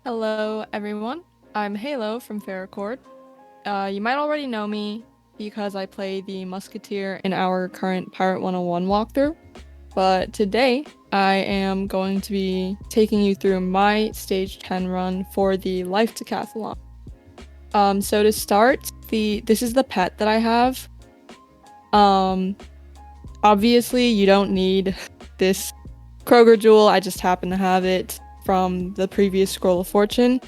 Hello, everyone. I'm Halo from Ferricord. You might already know me because I play the Musketeer in our current Pirate 101 walkthrough, but today I am going to be taking you through my Stage 10 run for the Life Decathalon. So to start, this is the pet that I have. Um, Obviously you don't need this Kroger jewel, I just happen to have it from the previous Scroll of Fortune.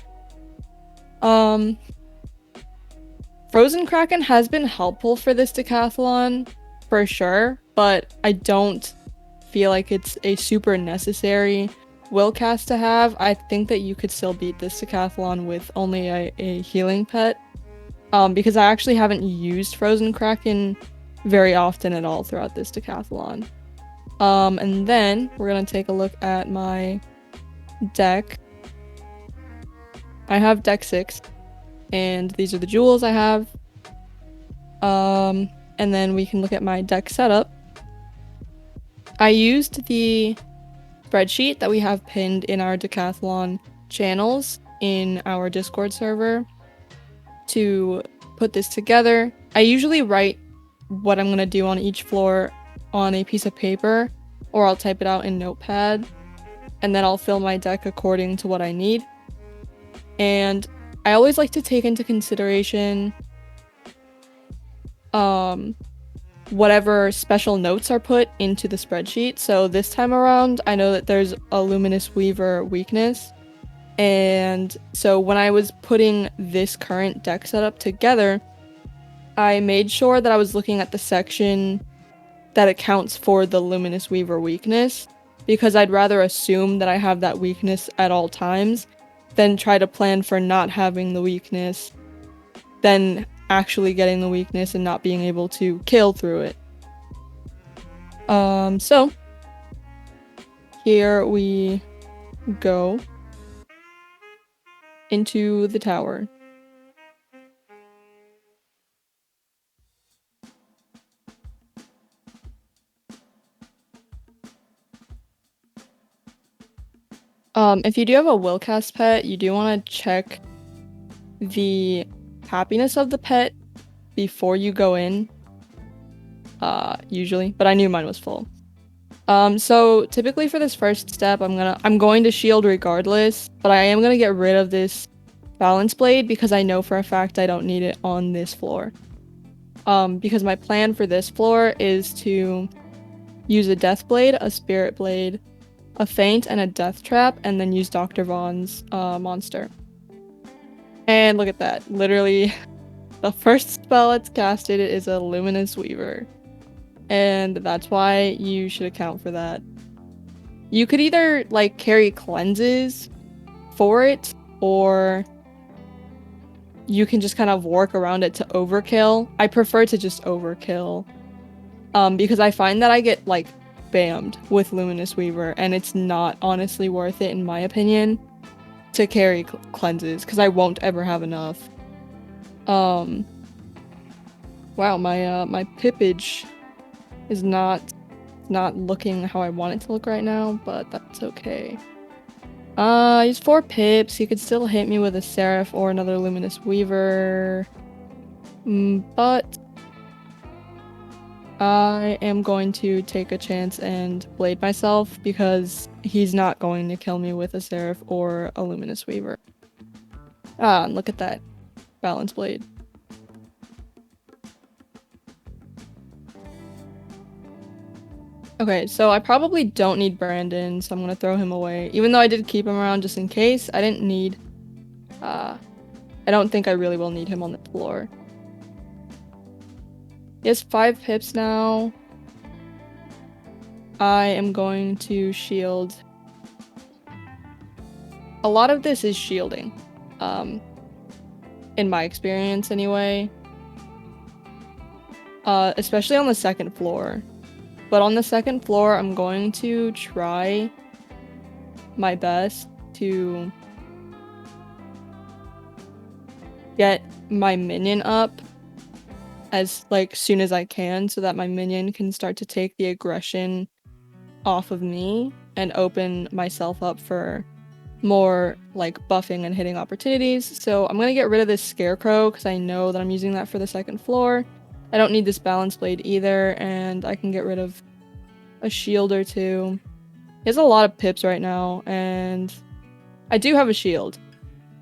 Um, Frozen Kraken has been helpful for this decathlon, for sure, but I don't feel like it's a super necessary will cast to have. I think that you could still beat this decathlon with only a healing pet, because I actually haven't used Frozen Kraken very often at all throughout this decathlon. And then we're gonna take a look at my deck. I have deck 6, and these are the jewels I have. And then we can look at my deck setup. I used the spreadsheet that we have pinned in our decathlon channels in our Discord server to put this together. I usually write what I'm gonna do on each floor on a piece of paper, or I'll type it out in Notepad, and then I'll fill my deck according to what I need. And I always like to take into consideration whatever special notes are put into the spreadsheet. So this time around, I know that there's a Luminous Weaver weakness. And so when I was putting this current deck setup together, I made sure that I was looking at the section that accounts for the Luminous Weaver weakness, because I'd rather assume that I have that weakness at all times than try to plan for not having the weakness, then actually getting the weakness and not being able to kill through it. So here we go into the tower. If you do have a willcast pet, you do want to check the happiness of the pet before you go in, usually, but I knew mine was full. So typically for this first step, I'm going to shield regardless, but I am gonna get rid of this balance blade because I know for a fact I don't need it on this floor. Because my plan for this floor is to use a death blade, a spirit blade, a feint, and a death trap, and then use Dr. Vaughn's monster. And look at that, literally the first spell it's casted is a Luminous Weaver. And that's why you should account for that. You could either like carry cleanses for it, or you can just kind of work around it to overkill. I prefer to just overkill, because I find that I get like bammed with Luminous Weaver, and it's not honestly worth it in my opinion to carry cleanses because I won't ever have enough. Wow, my pippage is not looking how I want it to look right now, but that's okay. He's 4 pips. He could still hit me with a Seraph or another Luminous Weaver. But I am going to take a chance and blade myself because he's not going to kill me with a Seraph or a Luminous Weaver. Ah, and look at that. Balance blade. Okay, so I probably don't need Brandon, so I'm gonna throw him away. Even though I did keep him around just in case, I didn't need... I don't think I really will need him on the floor. He has 5 pips now. I am going to shield. A lot of this is shielding. In my experience anyway. Especially on the second floor. But on the second floor, I'm going to try my best to get my minion up as like soon as I can so that my minion can start to take the aggression off of me and open myself up for more like buffing and hitting opportunities. So I'm gonna get rid of this Scarecrow because I know that I'm using that for the second floor. I don't need this Balance Blade either, and I can get rid of a shield or two. He has a lot of pips right now, and I do have a shield.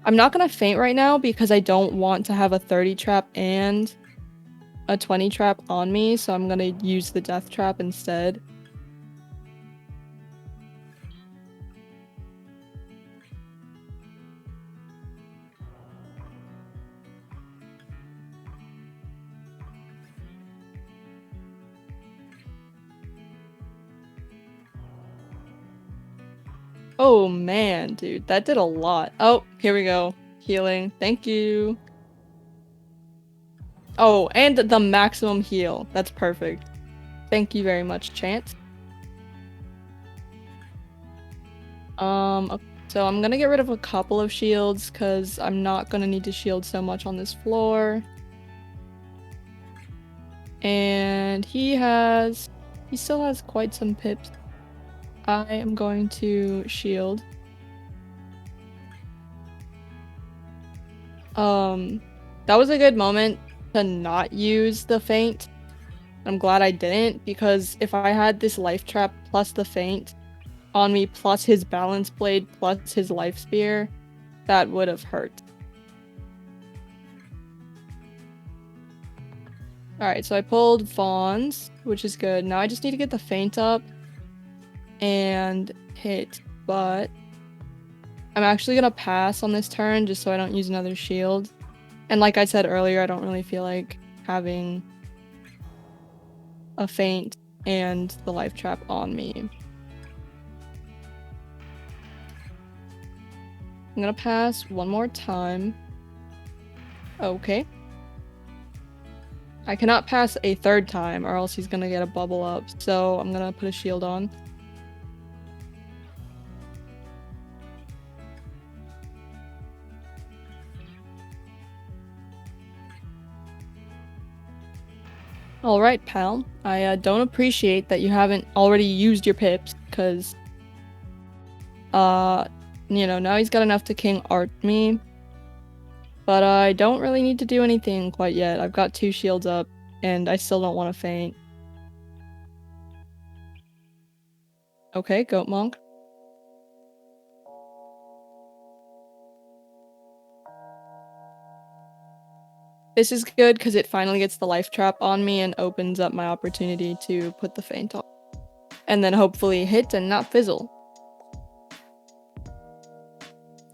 I'm not gonna faint right now because I don't want to have a 30 trap and a 20 trap on me, so I'm gonna use the death trap instead. Oh man, dude, that did a lot. Oh, here we go. Healing. Thank you. Oh, and the maximum heal. That's perfect. Thank you very much, Chance. Okay, so I'm gonna get rid of a couple of shields because I'm not gonna need to shield so much on this floor. And he still has quite some pips. I am going to shield. That was a good moment to not use the feint. I'm glad I didn't, because if I had this life trap plus the feint on me plus his balance blade plus his life spear, that would have hurt. Alright, so I pulled Vaughn's, which is good. Now I just need to get the feint up and hit, but I'm actually gonna pass on this turn just so I don't use another shield. And like I said earlier, I don't really feel like having a feint and the life trap on me. I'm gonna pass one more time. Okay. I cannot pass a third time or else he's gonna get a bubble up, so I'm gonna put a shield on. Alright, pal. I don't appreciate that you haven't already used your pips, because you know, now he's got enough to King Art me. But I don't really need to do anything quite yet. I've got 2 shields up, and I still don't want to faint. Okay, Goat Monk. This is good because it finally gets the life trap on me and opens up my opportunity to put the feint on. And then hopefully hit and not fizzle.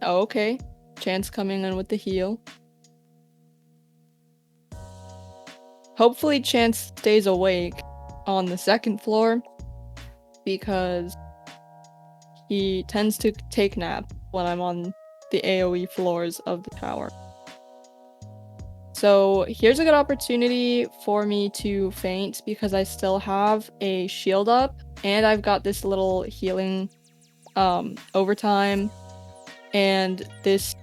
Oh, okay. Chance coming in with the heal. Hopefully Chance stays awake on the second floor because he tends to take naps when I'm on the AoE floors of the tower. So here's a good opportunity for me to feint because I still have a shield up and I've got this little healing overtime, and this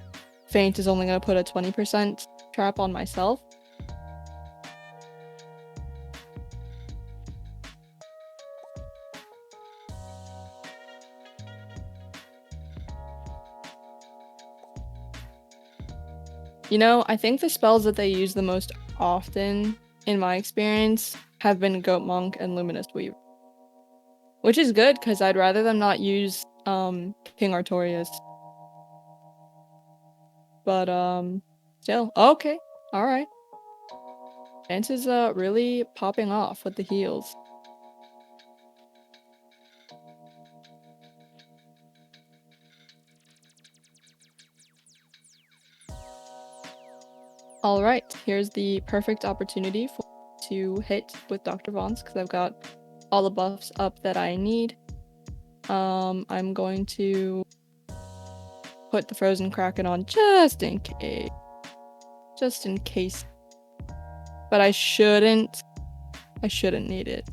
feint is only going to put a 20% trap on myself. You know, I think the spells that they use the most often, in my experience, have been Goat Monk and Luminous Weaver. Which is good, because I'd rather them not use King Artorias. But, still. Okay. Alright. Chance is really popping off with the heals. Alright, here's the perfect opportunity to hit with Dr. Vaughn's because I've got all the buffs up that I need. I'm going to put the Frozen Kraken on just in case. Just in case. But I shouldn't need it.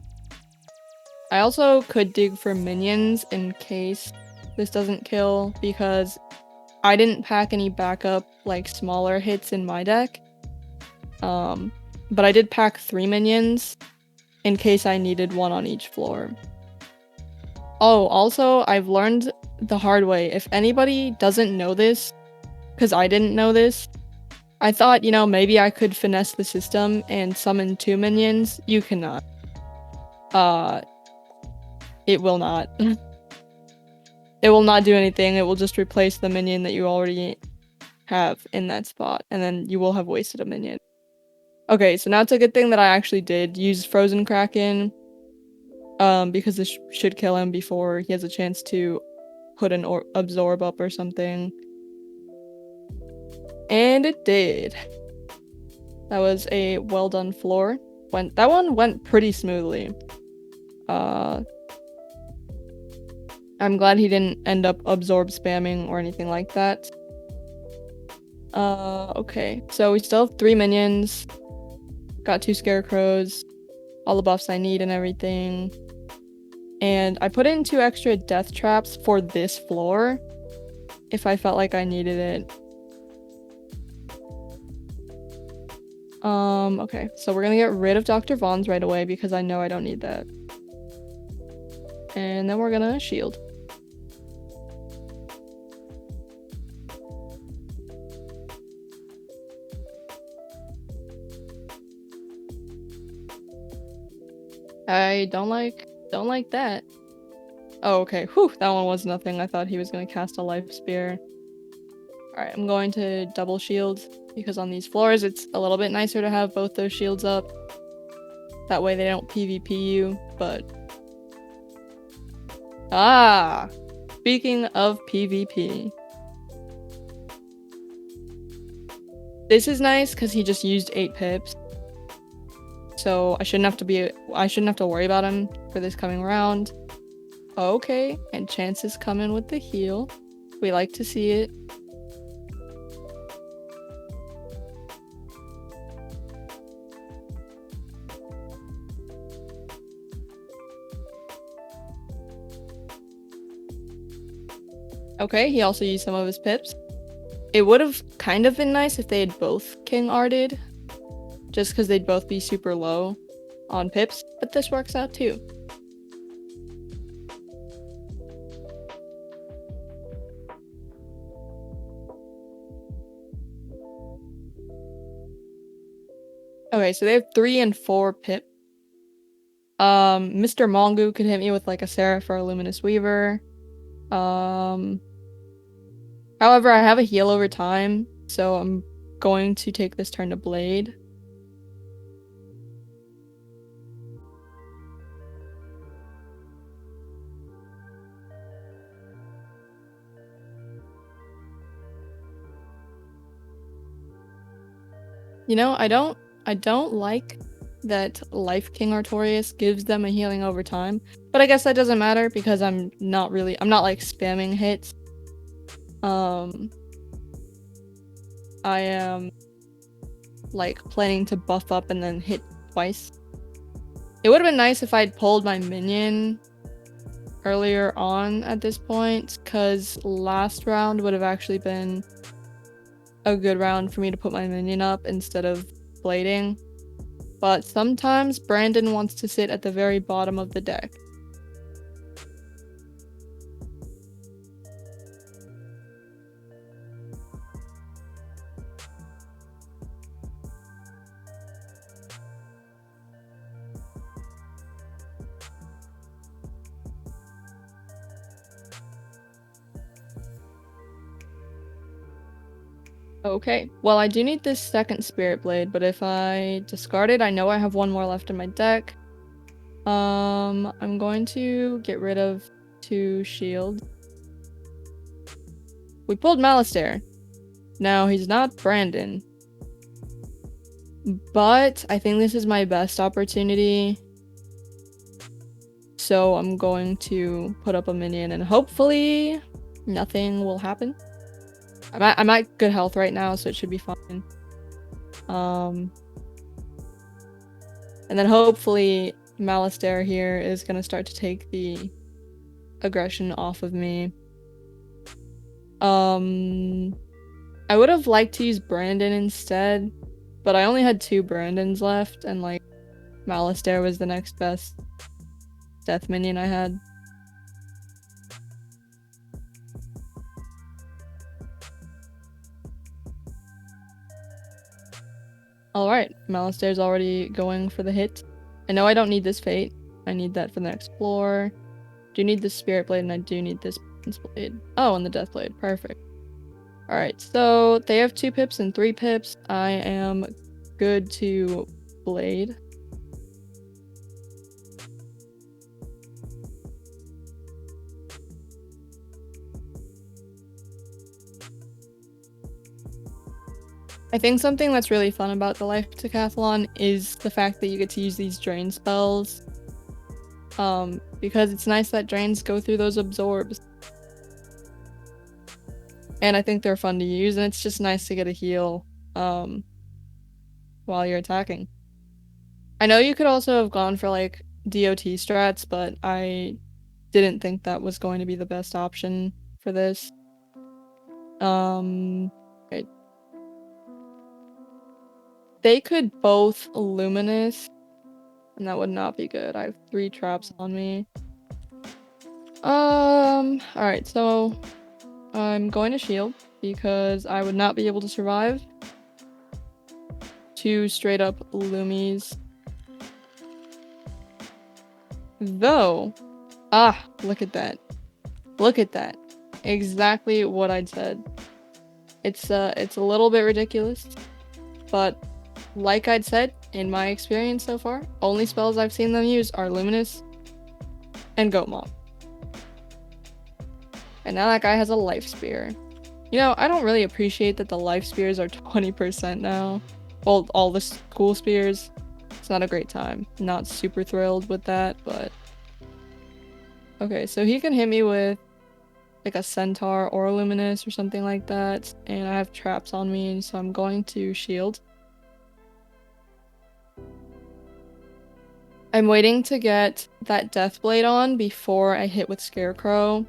I also could dig for minions in case this doesn't kill because I didn't pack any backup, like, smaller hits in my deck. But I did pack 3 minions in case I needed one on each floor. Oh, also, I've learned the hard way. If anybody doesn't know this, because I didn't know this, I thought, maybe I could finesse the system and summon 2 minions. You cannot. It will not. It will not do anything. It will just replace the minion that you already have in that spot, and then you will have wasted a minion. Okay, so now it's a good thing that I actually did use Frozen Kraken, because this should kill him before he has a chance to put an absorb up or something. And it did. That was a well done floor. That one went pretty smoothly. I'm glad he didn't end up absorb spamming or anything like that. Okay, so we still have 3 minions. Got 2 scarecrows, all the buffs I need and everything. And I put in 2 extra death traps for this floor if I felt like I needed it. Okay, so we're gonna get rid of Dr. Vaughn's right away because I know I don't need that. And then we're gonna shield. I don't like that. Oh, okay. Whew, that one was nothing. I thought he was gonna cast a life spear. Alright, I'm going to double shield because on these floors it's a little bit nicer to have both those shields up. That way they don't PvP you, but... Ah! Speaking of PvP. This is nice because he just used 8 pips. So I shouldn't have to worry about him for this coming round. Okay, and chances come in with the heal. We like to see it. Okay, he also used some of his pips. It would have kind of been nice if they had both King Arted, just because they'd both be super low on pips, but this works out too. Okay, so they have 3 and 4 pip. Mr. Mongu could hit me with like a Seraph or a Luminous Weaver. However, I have a heal over time, so I'm going to take this turn to Blade. I don't like that Life King Artorias gives them a healing over time, but I guess that doesn't matter because I'm not like spamming hits. I am like planning to buff up and then hit twice. It would have been nice if I'd pulled my minion earlier on at this point, because last round would have actually been a good round for me to put my minion up instead of blading. But sometimes Brandon wants to sit at the very bottom of the deck. Okay, well I do need this second Spirit Blade, but if I discard it, I know I have 1 more left in my deck. I'm going to get rid of 2 shields. We pulled Malistaire. Now, he's not Brandon. But I think this is my best opportunity. So I'm going to put up a minion and hopefully nothing will happen. I'm at good health right now, so it should be fine. And then hopefully Malistaire here is going to start to take the aggression off of me. I would have liked to use Brandon instead, but I only had 2 Brandons left, and like Malistaire was the next best death minion I had. Alright, Malistair's already going for the hit. I know I don't need this fate. I need that for the next floor. Do need this spirit blade, and I do need this blade. Oh, and the death blade. Perfect. Alright, so they have 2 pips and 3 pips. I am good to blade. I think something that's really fun about the Life Decathlon is the fact that you get to use these drain spells. Because it's nice that drains go through those absorbs. And I think they're fun to use, and it's just nice to get a heal, while you're attacking. I know you could also have gone for, like, DOT strats, but I didn't think that was going to be the best option for this. Okay. They could both Luminous, and that would not be good. I have 3 traps on me. Alright, so I'm going to shield because I would not be able to survive 2 straight up Loomies. Though, look at that. Look at that. Exactly what I'd said. It's a little bit ridiculous, but like I'd said, in my experience so far, only spells I've seen them use are Luminous and Goat Mob. And now that guy has a Life Spear. You know, I don't really appreciate that the Life Spears are 20% now. Well, all the cool spears. It's not a great time. Not super thrilled with that, but... Okay, so he can hit me with like a Centaur or a Luminous or something like that, and I have traps on me, so I'm going to shield. I'm waiting to get that Death Blade on before I hit with Scarecrow.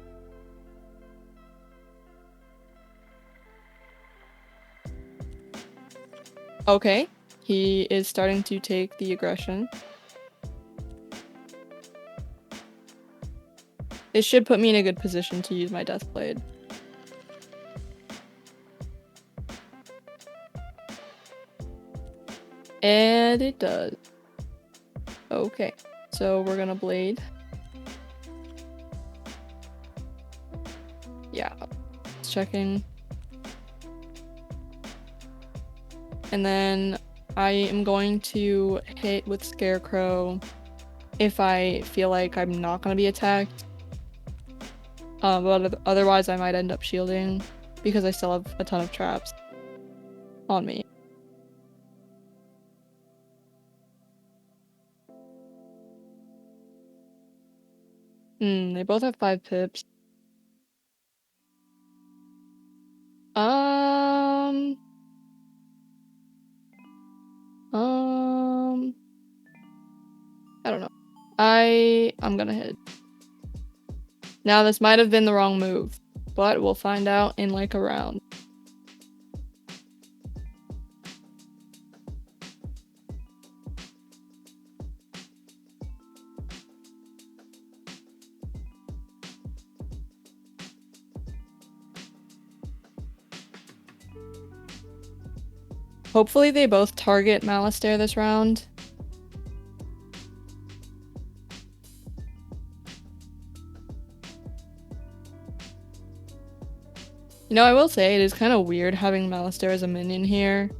Okay, he is starting to take the aggression. This should put me in a good position to use my Death Blade. And it does. Okay, so we're gonna blade. Yeah, it's checking. And then I am going to hit with Scarecrow if I feel like I'm not gonna be attacked. But otherwise I might end up shielding because I still have a ton of traps on me. They both have 5 pips. I don't know. I'm gonna hit. Now this might have been the wrong move, but we'll find out in like a round. Hopefully they both target Malistair this round. You know, I will say it is kind of weird having Malistair as a minion here.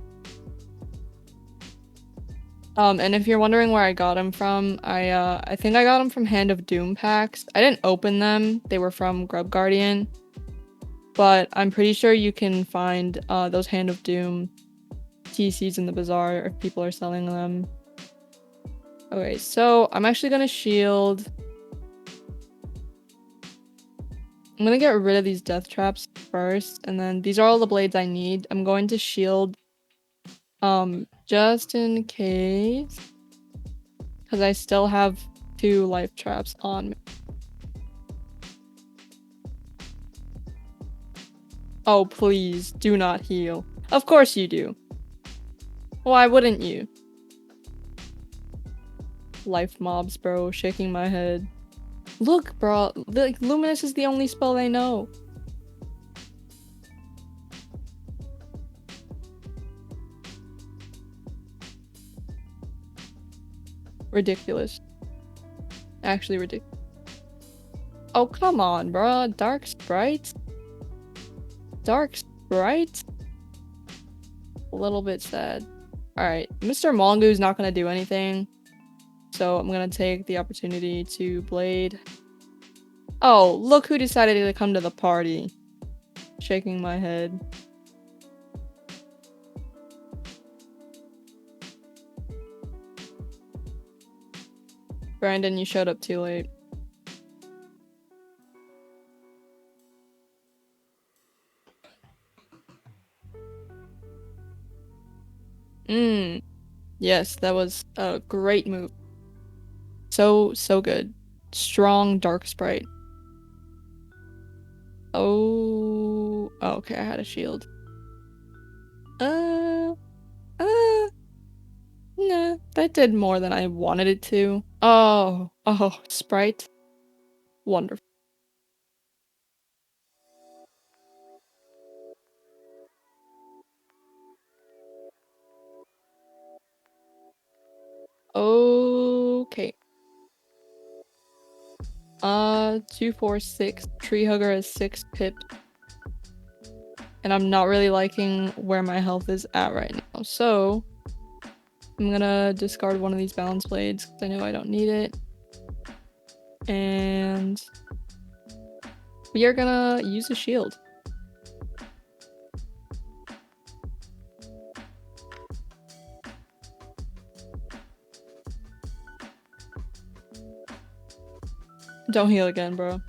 And if you're wondering where I got him from, I think I got him from Hand of Doom packs. I didn't open them. They were from Grub Guardian. But I'm pretty sure you can find those Hand of Doom TCs in the bazaar if people are selling them. Okay, so I'm actually gonna shield. I'm gonna get rid of these death traps first, and then these are all the blades I need. I'm going to shield just in case, because I still have 2 life traps on me. Oh, please, do not heal. Of course you do. Why wouldn't you? Life mobs, bro, shaking my head. Look, bro, like, Luminous is the only spell they know. Ridiculous. Actually ridiculous. Oh, come on, bruh. Dark sprites? Dark sprites? A little bit sad. Alright, Mr. Mongo's not gonna do anything. So I'm gonna take the opportunity to blade. Oh, look who decided to come to the party. Shaking my head. Brandon, you showed up too late. Yes, that was a great move. So good. Strong dark sprite. Oh, okay, I had a shield. Nah, that did more than I wanted it to. Oh, sprite. Wonderful. Okay. 2, 4, 6. Tree Hugger has 6 pips. And I'm not really liking where my health is at right now. So I'm gonna discard one of these balance blades because I know I don't need it. And we are gonna use a shield. Don't heal again, bro.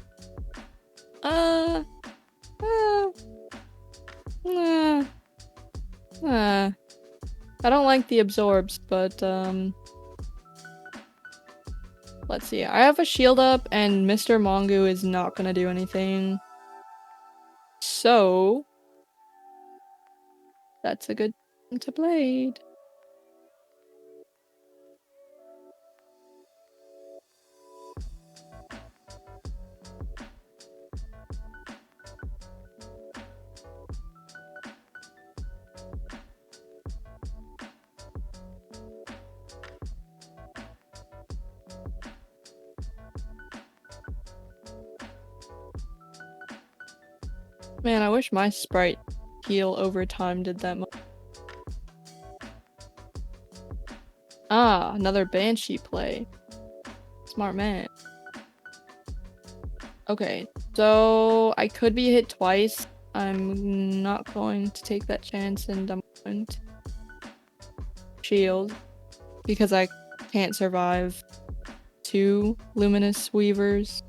I don't like the absorbs, but let's see. I have a shield up and Mr. Mongo is not gonna do anything. So that's a good thing to blade. Man, I wish my sprite heal over time did that much. Ah, another Banshee play. Smart man. Okay, so I could be hit twice. I'm not going to take that chance and I'm going to shield because I can't survive 2 luminous weavers.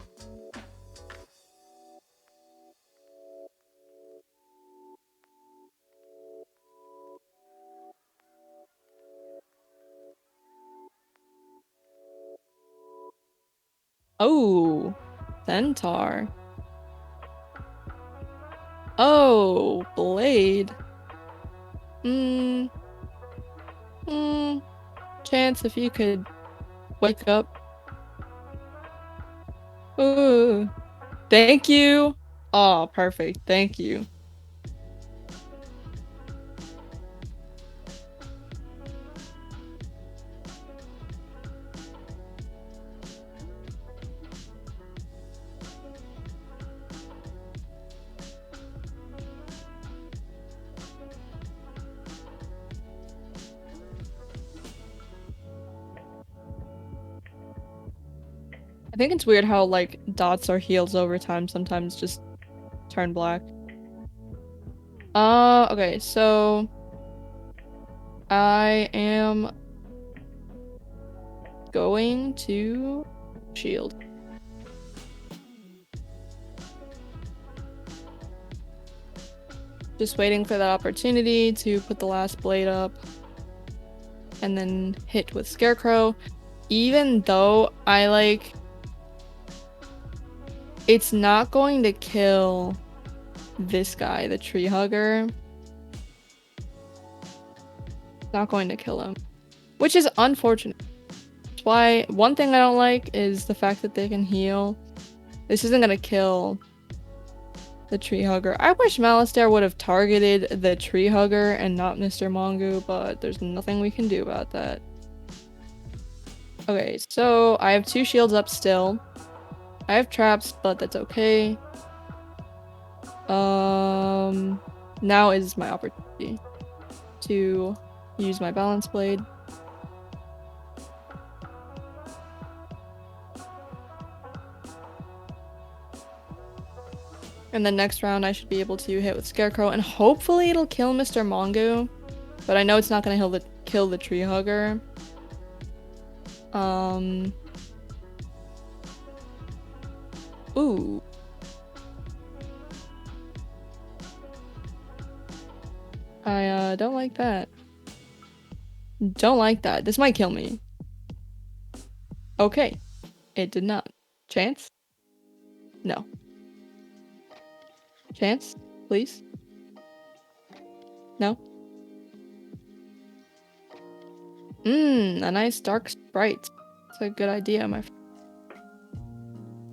Oh, centaur. Oh, blade. Chance if you could wake up. Ooh. Thank you. Oh, perfect. Thank you. I think it's weird how like dots or heals over time sometimes just turn black. Okay, so I am going to shield. Just waiting for that opportunity to put the last blade up and then hit with Scarecrow. Even though I like... It's not going to kill this guy, the Tree Hugger. It's not going to kill him. Which is unfortunate. That's why one thing I don't like is the fact that they can heal. This isn't going to kill the Tree Hugger. I wish Malistaire would have targeted the Tree Hugger and not Mr. Mongo, but there's nothing we can do about that. Okay, so I have 2 shields up still. I have traps, but that's okay. Now is my opportunity to use my balance blade. And then next round I should be able to hit with Scarecrow, and hopefully it'll kill Mr. Mongo. But I know it's not gonna kill the tree hugger. Ooh. I don't like that. Don't like that. This might kill me. Okay. It did not. Chance? No. Chance? Please? No? A nice dark sprite. That's a good idea, my friend.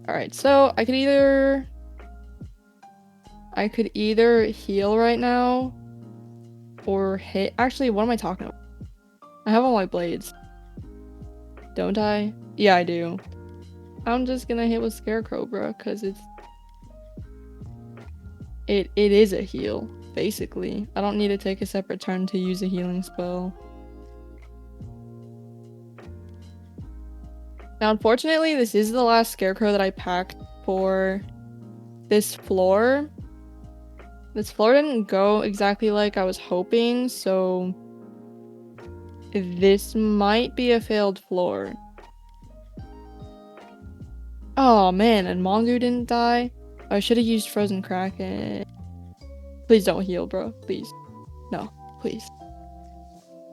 Alright, so I could either heal right now or hit. Actually, what am I talking about? I have all my blades. Don't I? Yeah, I do. I'm just gonna hit with Scarecrow, bro, because it is a heal, basically. I don't need to take a separate turn to use a healing spell. Now, unfortunately, this is the last Scarecrow that I packed for this floor. This floor didn't go exactly like I was hoping, so this might be a failed floor. Oh man, and Mongo didn't die? I should have used Frozen Kraken. Please don't heal, bro. Please. No, please.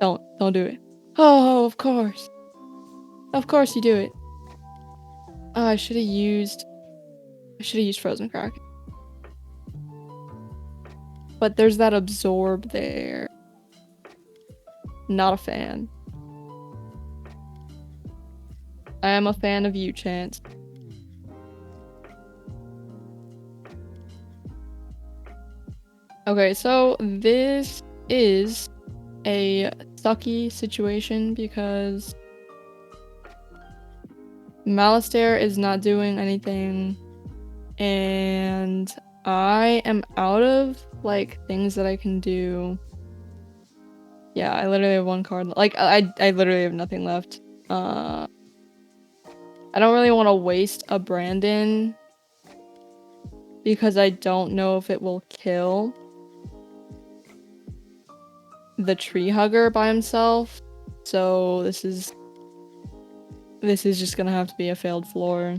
Don't do it. Oh, of course. Of course you do it. Oh, I should have used Frozen Kraken. But there's that absorb there. Not a fan. I am a fan of you, Chance. Okay, so this is a sucky situation because Malastare is not doing anything and I am out of like things that I can do. Yeah, I literally have 1 card. Like I literally have nothing left. I don't really want to waste a Brandon because I don't know if it will kill the tree hugger by himself. So this is just gonna have to be a failed floor.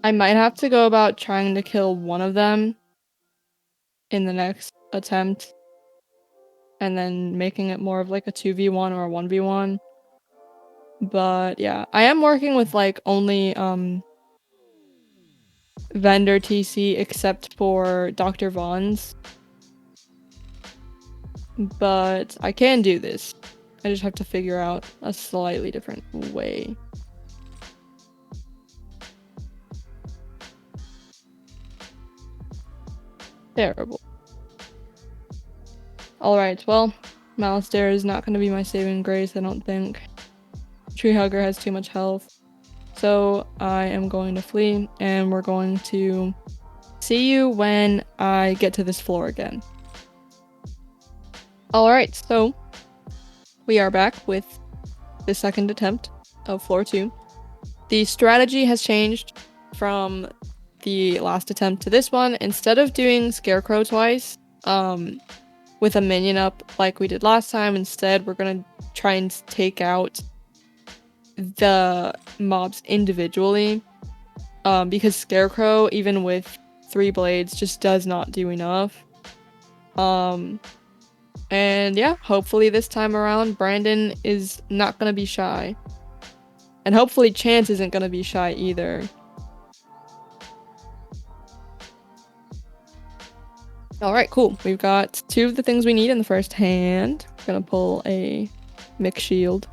I might have to go about trying to kill one of them in the next attempt and then making it more of like a 2v1 or a 1v1. But yeah, I am working with like only vendor TC except for Dr. Vaughn's. But I can do this. I just have to figure out a slightly different way. Terrible. Alright, well, Malastare is not going to be my saving grace, I don't think. Tree Hugger has too much health. So I am going to flee, and we're going to see you when I get to this floor again. Alright, so we are back with the second attempt of floor 2. The strategy has changed from the last attempt to this one. Instead of doing Scarecrow twice, with a minion up like we did last time, instead we're gonna try and take out the mobs individually, because Scarecrow, even with 3 blades, just does not do enough. And yeah, hopefully this time around Brandon is not gonna be shy, and hopefully Chance isn't gonna be shy either. Alright, cool. We've got 2 of the things we need in the first hand. We're gonna pull a mix shield.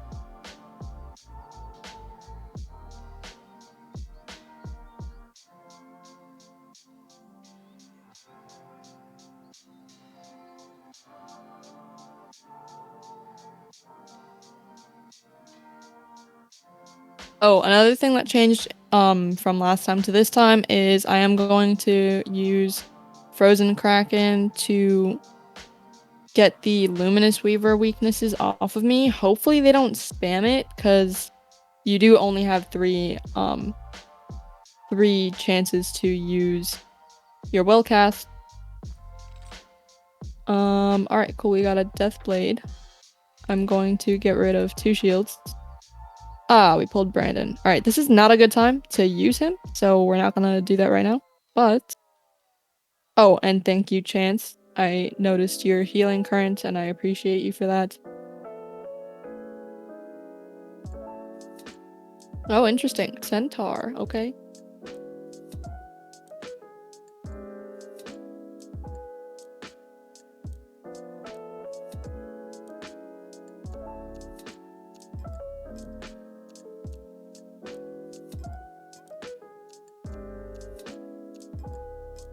Oh, another thing that changed from last time to this time is I am going to use Frozen Kraken to get the Luminous Weaver weaknesses off of me. Hopefully they don't spam it, because you do only have three chances to use your will cast. Alright, cool, we got a Death Blade. I'm going to get rid of 2 shields. Ah, we pulled Brandon. Alright, this is not a good time to use him, so we're not gonna do that right now. But oh, and thank you, Chance. I noticed your healing current, and I appreciate you for that. Oh, interesting. Centaur, okay.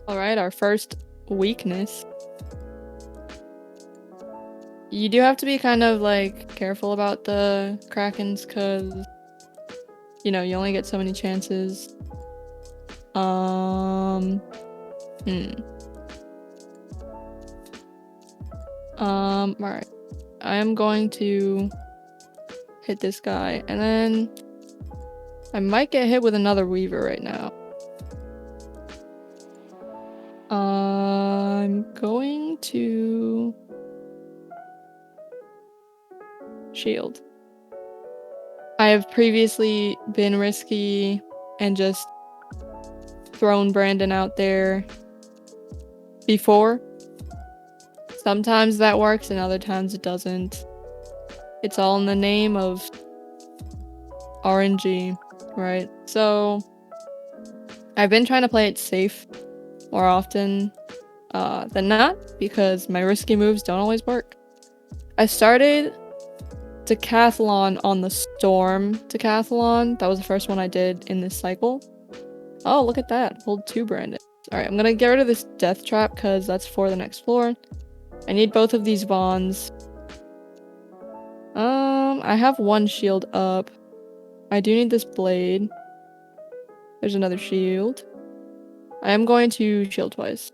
Alright, our first weakness. You do have to be kind of, like, careful about the Krakens, because, you know, you only get so many chances. Alright. I am going to hit this guy, and then I might get hit with another Weaver right now. I'm going to shield. I have previously been risky and just thrown Brandon out there before. Sometimes that works and other times it doesn't. It's all in the name of RNG, right? So I've been trying to play it safe more often than not, because my risky moves don't always work. I started Decathalon on the Storm Decathalon. That was the first one I did in this cycle. Oh, look at that. Pulled 2 Brandon. Alright, I'm gonna get rid of this Death Trap because that's for the next floor. I need both of these Vaughns. I have 1 shield up. I do need this blade. There's another shield. I am going to shield twice.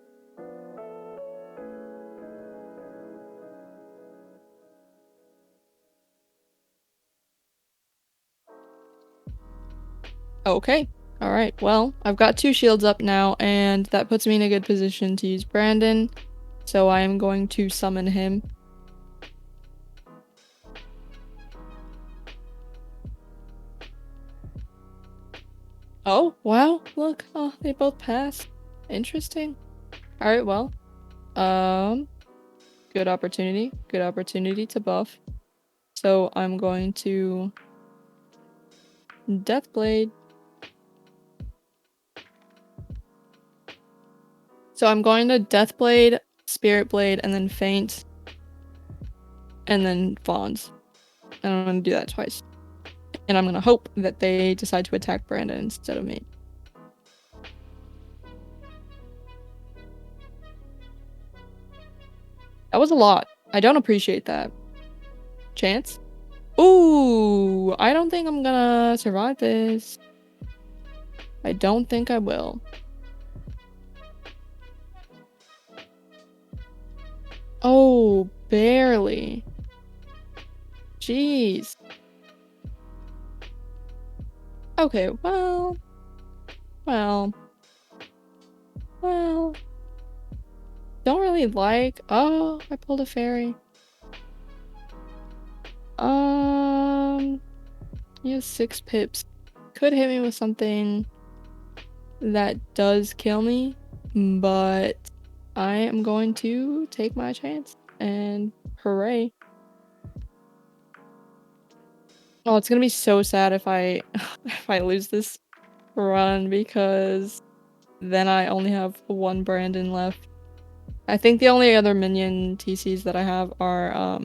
Okay. Alright, well, I've got 2 shields up now, and that puts me in a good position to use Brandon. So I am going to summon him. Oh, wow, look. Oh, they both passed. Interesting. Alright, well. Good opportunity. Good opportunity to buff. So I'm going to Deathblade. So I'm going to Deathblade, Spirit Blade, and then Faint. And then Fawns. And I'm going to do that twice. And I'm going to hope that they decide to attack Brandon instead of me. That was a lot. I don't appreciate that. Chance? Ooh, I don't think I'm gonna survive this. I don't think I will. Oh, barely. Jeez. Okay, well. Don't really like. Oh, I pulled a fairy. He has 6 pips. Could hit me with something that does kill me, but I am going to take my chance and hooray. Oh, it's gonna be so sad if I if I lose this run, because then I only have 1 Brandon left. I think the only other minion TCs that I have are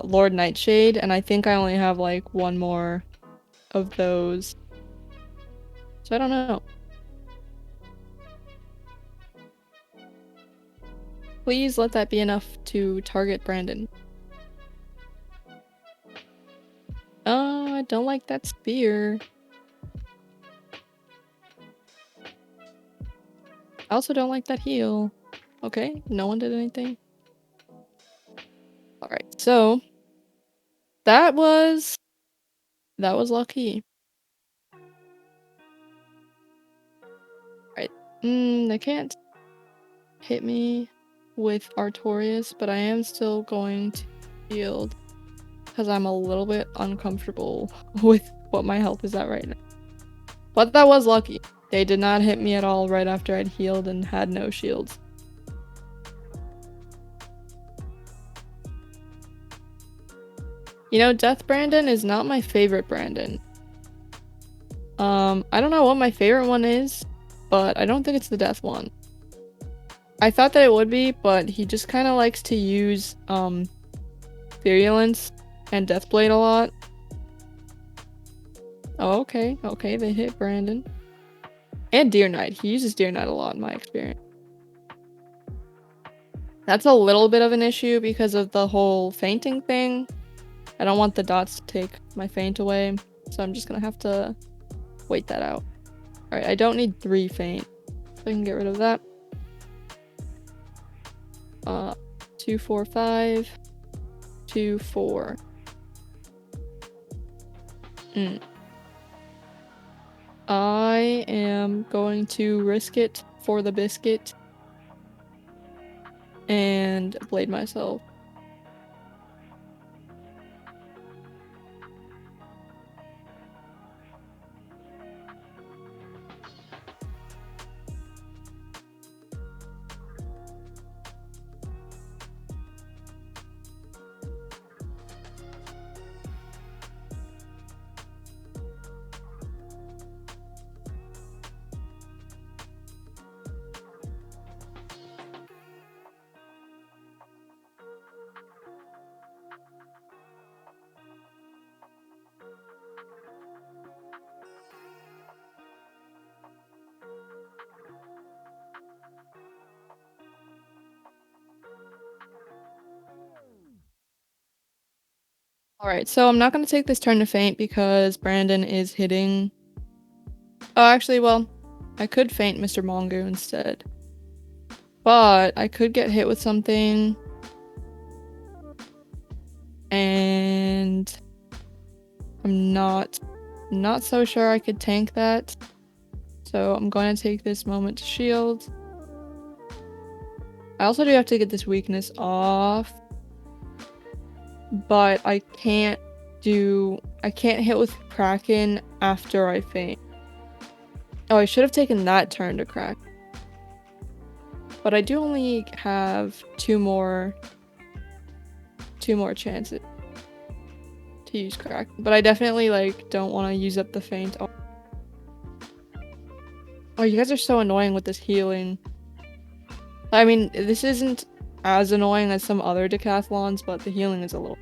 Lord Nightshade, and I think I only have like 1 more of those. So I don't know. Please let that be enough to target Brandon. I don't like that spear. I also don't like that heal. Okay, no one did anything. Alright, so that was lucky. Right. They can't hit me with Artorias, but I am still going to shield because I'm a little bit uncomfortable with what my health is at right now. But that was lucky. They did not hit me at all right after I'd healed and had no shields. You know, Death Brandon is not my favorite Brandon. I don't know what my favorite one is, but I don't think it's the Death one. I thought that it would be, but he just kind of likes to use, Virulence and Deathblade a lot. Oh, okay. Okay, they hit Brandon. And Deer Knight. He uses Deer Knight a lot in my experience. That's a little bit of an issue because of the whole fainting thing. I don't want the dots to take my feint away, so I'm just gonna have to wait that out. Alright, I don't need 3 feint, so I can get rid of that. 2, 4, 5. 2, 4. I am going to risk it for the biscuit and blade myself. Alright, so I'm not going to take this turn to feint because Brandon is hitting... Oh, actually, well, I could feint Mr. Mongo instead. But I could get hit with something. And I'm not so sure I could tank that. So I'm going to take this moment to shield. I also do have to get this weakness off. But I can't hit with Kraken after I feint. Oh, I should have taken that turn to crack. But I do only have two more chances to use crack. But I definitely like don't want to use up the feint. Oh, you guys are so annoying with this healing. I mean, this isn't as annoying as some other decathlons, but the healing is a little...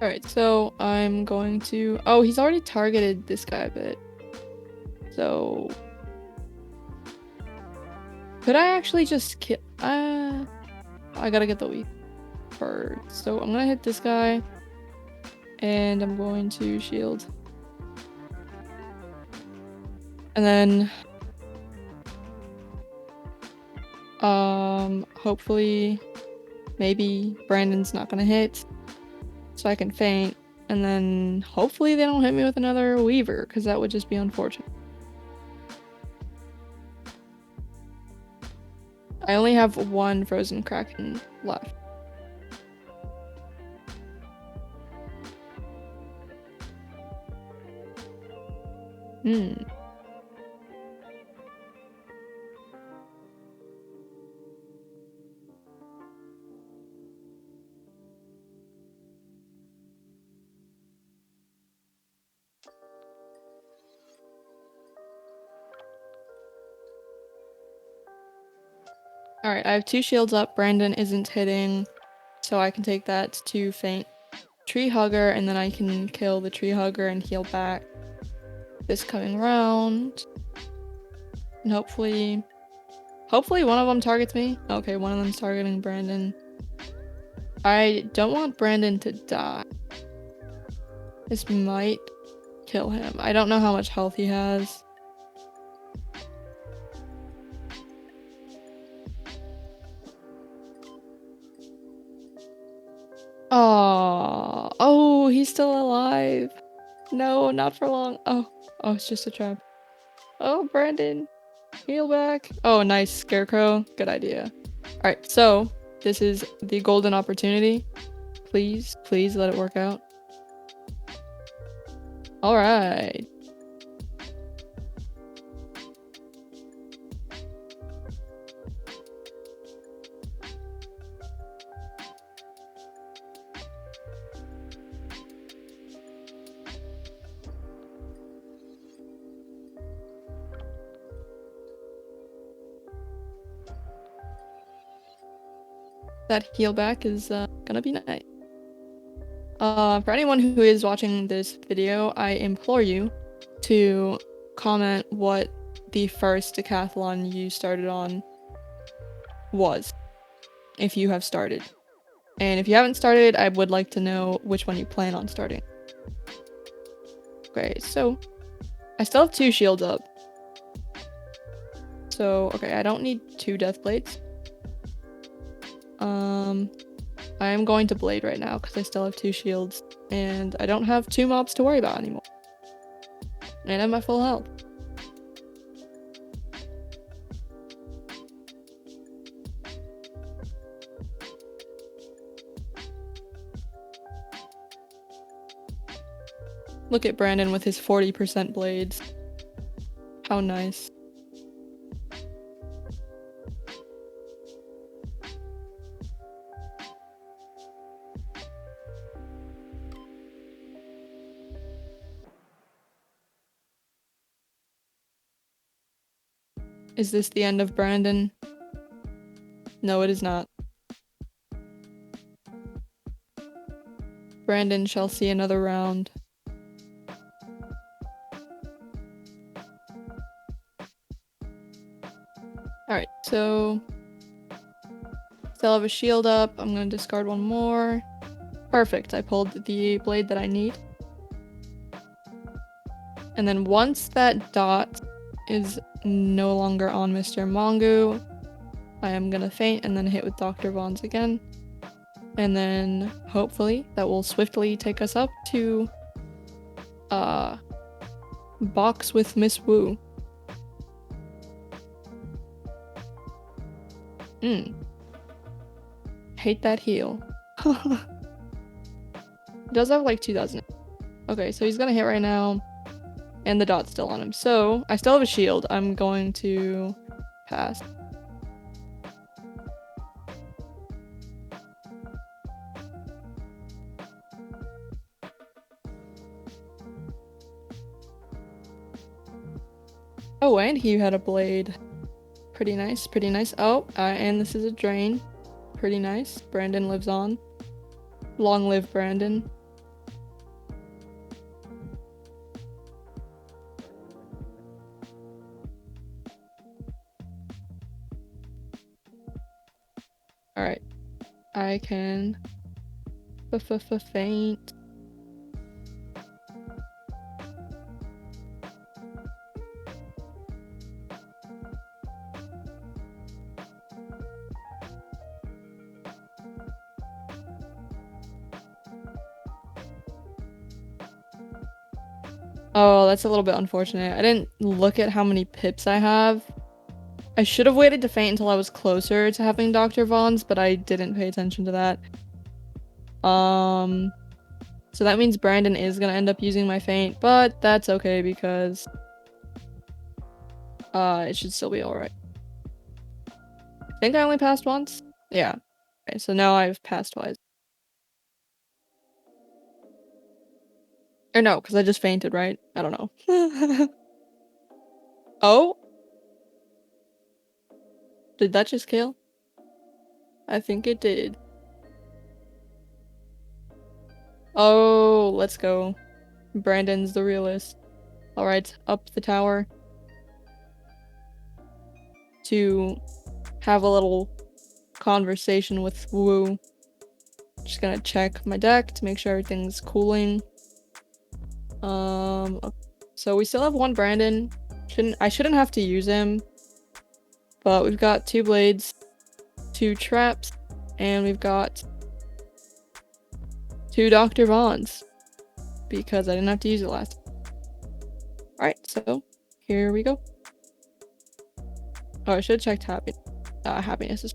Alright, so I'm going to... Oh, he's already targeted this guy a bit. So... Could I actually just kill... I gotta get the weak first. So I'm gonna hit this guy. And I'm going to shield. And then... hopefully... Maybe Brandon's not gonna hit. So I can feint. And then hopefully they don't hit me with another Weaver, because that would just be unfortunate. I only have one Frozen Kraken left. Alright, I have 2 shields up. Brandon isn't hitting, so I can take that to feint Tree Hugger, and then I can kill the Tree Hugger and heal back this coming round. And hopefully one of them targets me. Okay, one of them's targeting Brandon. I don't want Brandon to die. This might kill him. I don't know how much health he has. Oh, he's still alive. No, not for long. Oh, it's just a trap. Oh, Brandon, heal back. Oh, nice, Scarecrow. Good idea. All right, so this is the golden opportunity. Please, please let it work out. All right. That heal back is gonna be nice. For anyone who is watching this video, I implore you to comment what the first decathlon you started on was, if you have started. And if you haven't started, I would like to know which one you plan on starting. Okay, so I still have 2 shields up. So, okay, I don't need 2 death blades. I am going to blade right now because I still have 2 shields. And I don't have 2 mobs to worry about anymore. And I'm at full health. Look at Brandon with his 40% blades. How nice. Is this the end of Brandon? No, it is not. Brandon shall see another round. Alright, so still have a shield up. I'm gonna discard 1 more. Perfect, I pulled the blade that I need. And then once that dot is no longer on Mr. Mongu, I am gonna faint and then hit with Dr. Vaughn's again. And then hopefully that will swiftly take us up to box with Miss Wu. Hate that heal. Does have like 2,000. Okay, so he's gonna hit right now. And the dot's still on him. So I still have a shield. I'm going to pass. Oh, and he had a blade. Pretty nice, pretty nice. Oh, and this is a drain. Pretty nice. Brandon lives on. Long live Brandon. Alright. I can faint. Oh, that's a little bit unfortunate. I didn't look at how many pips I have. I should have waited to faint until I was closer to having Dr. Vaughn's, but I didn't pay attention to that. So that means Brandon is gonna end up using my feint, but that's okay because it should still be alright. I think I only passed once? Yeah. Okay, so now I've passed twice. Or no, because I just fainted, right? I don't know. Oh? Did that just kill? I think it did. Oh, let's go. Brandon's the realist. Alright, up the tower. To have a little conversation with Wu. Just gonna check my deck to make sure everything's cooling. So we still have one Brandon. I shouldn't have to use him. But we've got 2 blades, 2 traps, and we've got 2 Dr. Vons. Because I didn't have to use it last time. Alright, so here we go. Oh, I should have checked happiness.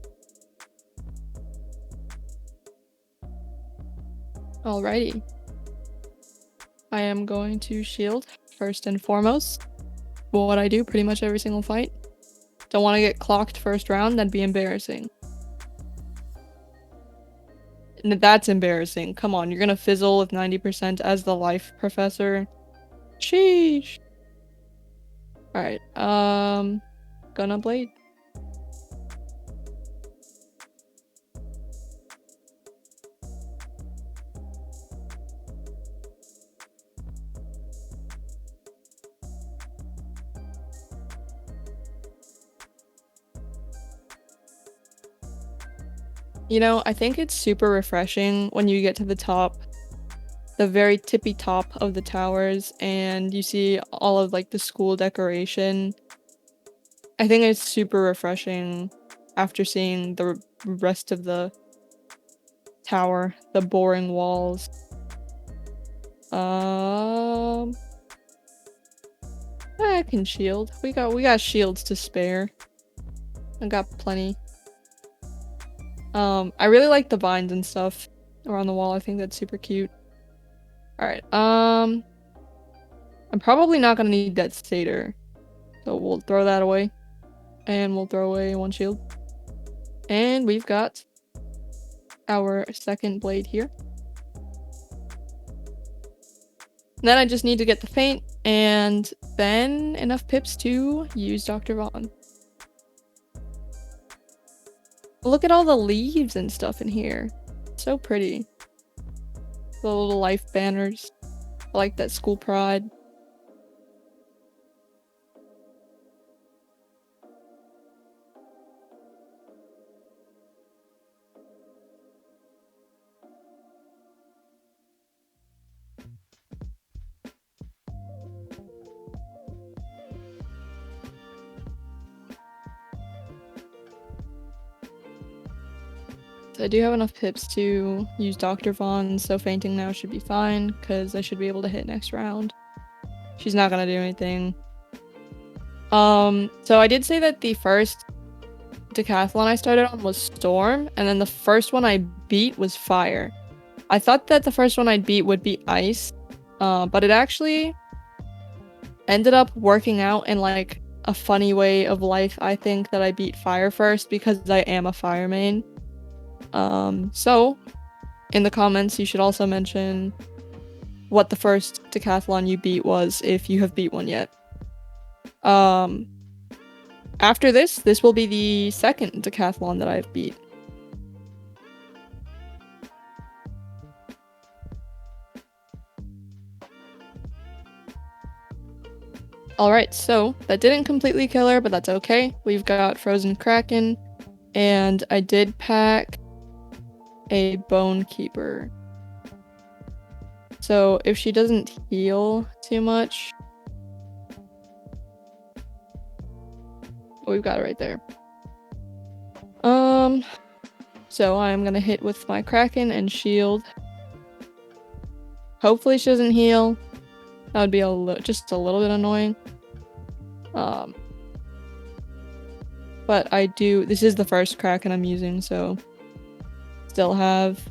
Alrighty. I am going to shield first and foremost. What I do pretty much every single fight. Don't want to get clocked first round, that'd be embarrassing. That's embarrassing. Come on, you're gonna fizzle with 90% as the life professor. Sheesh. Alright, gonna blade. You know, I think it's super refreshing when you get to the top, the very tippy top of the towers, and you see all of like the school decoration. I think it's super refreshing after seeing the rest of the tower, the boring walls. I can shield. We got shields to spare. I got plenty. I really like the vines and stuff around the wall. I think that's super cute. Alright, I'm probably not gonna need that Satyr. So we'll throw that away. And we'll throw away 1 shield. And we've got our second blade here. Then I just need to get the feint, and then enough pips to use Dr. Vaughn. Look at all the leaves and stuff in here. So pretty. The little life banners. I like that school pride. I do have enough pips to use Dr. Vaughn, so fainting now should be fine, because I should be able to hit next round. She's not gonna do anything. So I did say that the first decathlon I started on was Storm, and then the first one I beat was Fire. I thought that the first one I'd beat would be Ice, but it actually ended up working out in like a funny way of life. I think that I beat Fire first because I am a Fire main. So in the comments, you should also mention what the first decathlon you beat was, if you have beat one yet. After this will be the second decathlon that I've beat. Alright, so that didn't completely kill her, but that's okay. We've got Frozen Kraken, and I did pack a Bone Keeper. So if she doesn't heal too much... we've got it right there. So I'm gonna hit with my Kraken and shield. Hopefully she doesn't heal. That would be just a little bit annoying. But this is the first Kraken I'm using, so still have,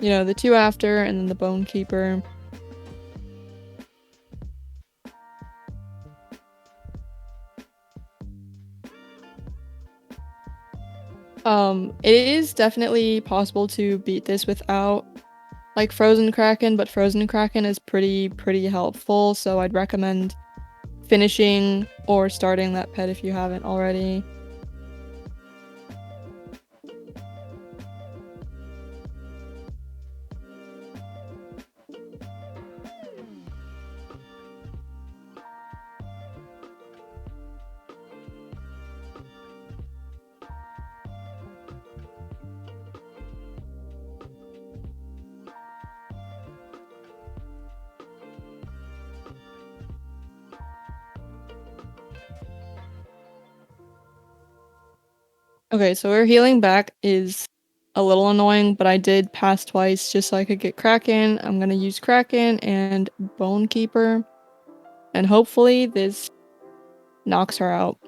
you know, the 2 after and then the Bone Keeper. It is definitely possible to beat this without like Frozen Kraken, but Frozen Kraken is pretty helpful, so I'd recommend finishing or starting that pet if you haven't already. Okay, so where healing back is a little annoying, but I did pass twice just so I could get Kraken. I'm gonna use Kraken and Bone Keeper, and hopefully this knocks her out.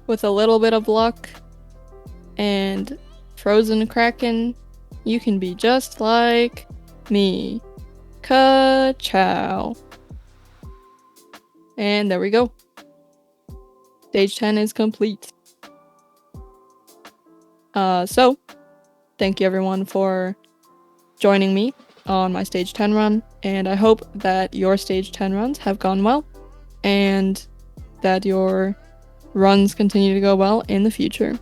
With a little bit of luck and Frozen Kraken, you can be just like me. Ka-chow. And there we go. Stage 10 is complete. So thank you everyone for joining me on my stage 10 run, and I hope that your stage 10 runs have gone well and that your runs continue to go well in the future.